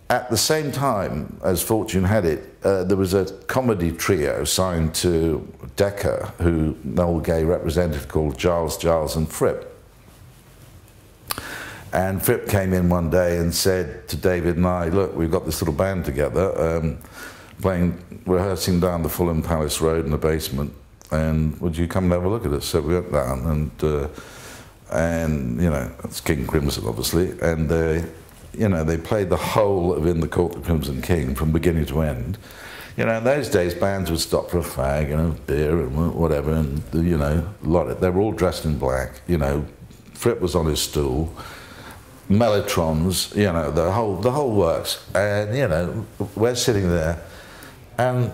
At the same time, as fortune had it, there was a comedy trio signed to Decca, who Noel Gay represented, called Giles, Giles and Fripp. And Fripp came in one day and said to David and I, look, we've got this little band together, rehearsing down the Fulham Palace Road in the basement, and would you come and have a look at us? So we went down, and you know, it's King Crimson, obviously, and you know, they played the whole of In the Court of the Crimson King from beginning to end. You know, in those days, bands would stop for a fag and a beer and whatever, and you know, they were all dressed in black. You know, Fripp was on his stool, Mellotrons, you know, the whole works, and you know, we're sitting there, and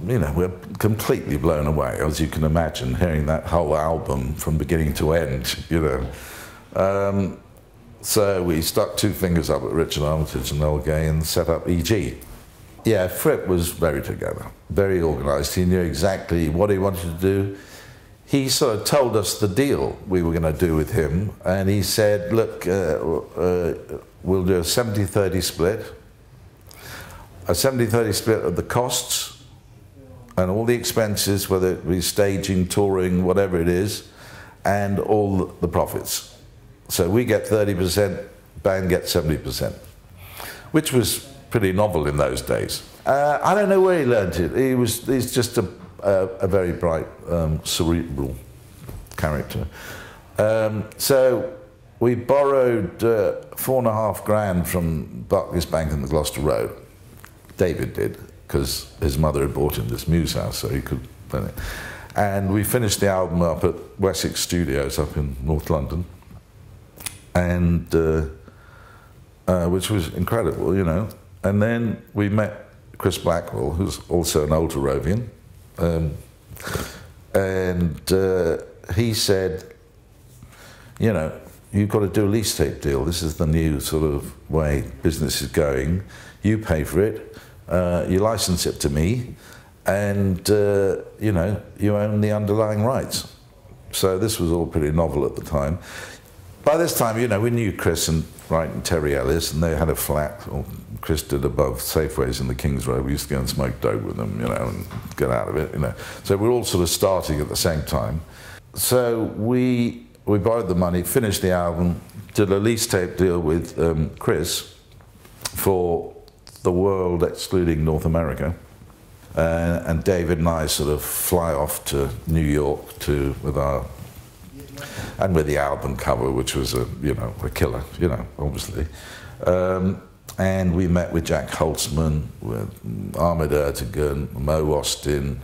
you know, we're completely blown away, as you can imagine, hearing that whole album from beginning to end. You know. So we stuck two fingers up at Richard Armitage and Noel Gay and set up EG. Yeah, Fripp was very together, very organised. He knew exactly what he wanted to do. He sort of told us the deal we were going to do with him, and he said, look, we'll do a 70-30 split, a 70-30 split of the costs and all the expenses, whether it be staging, touring, whatever it is, and all the profits. So we get 30%, band gets 70%, which was pretty novel in those days. I don't know where he learned it. He's just a very bright, cerebral character. So we borrowed £4.5 grand from Barclays Bank in the Gloucester Road. David did, because his mother had bought him this muse house, so he could run it. And we finished the album up at Wessex Studios up in North London. And which was incredible, you know. And then we met Chris Blackwell, who's also an old Harrovian, and he said, you know, you've got to do a lease tape deal. This is the new sort of way business is going. You pay for it, you license it to me, and you know, you own the underlying rights. So this was all pretty novel at the time. By this time, you know, we knew Chris and Wright and Terry Ellis, and they had a flat, or Chris did, above Safeways in the King's Road. We used to go and smoke dope with them, you know, and get out of it, you know. So we were all sort of starting at the same time. So we borrowed the money, finished the album, did a lease tape deal with Chris for the world, excluding North America. And David and I sort of fly off to New York with the album cover, which was a killer, you know, obviously. And we met with Jack Holtzman, with Ahmed Ertegun, Mo Austin.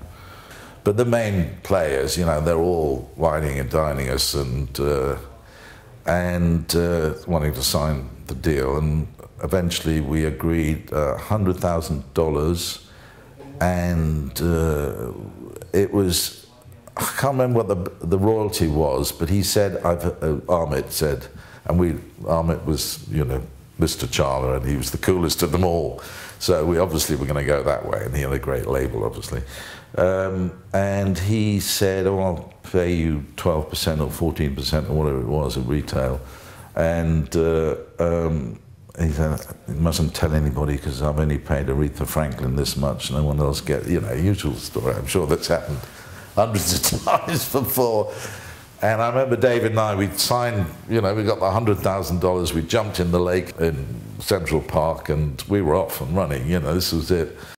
But the main players, you know, they're all whining and dining us and wanting to sign the deal. And eventually we agreed $100,000, and it was, I can't remember what the royalty was, but he said, Ahmed said, and Ahmed was, you know, Mr. Charler, and he was the coolest of them all. So we obviously were going to go that way, and he had a great label, obviously. And he said, oh, I'll pay you 12% or 14% or whatever it was of retail. And he said, you mustn't tell anybody because I've only paid Aretha Franklin this much, no one else gets, you know, usual story. I'm sure that's happened hundreds of times before. And I remember David and I, we'd signed, you know, we got the $100,000, we jumped in the lake in Central Park, and we were off and running, you know, this was it.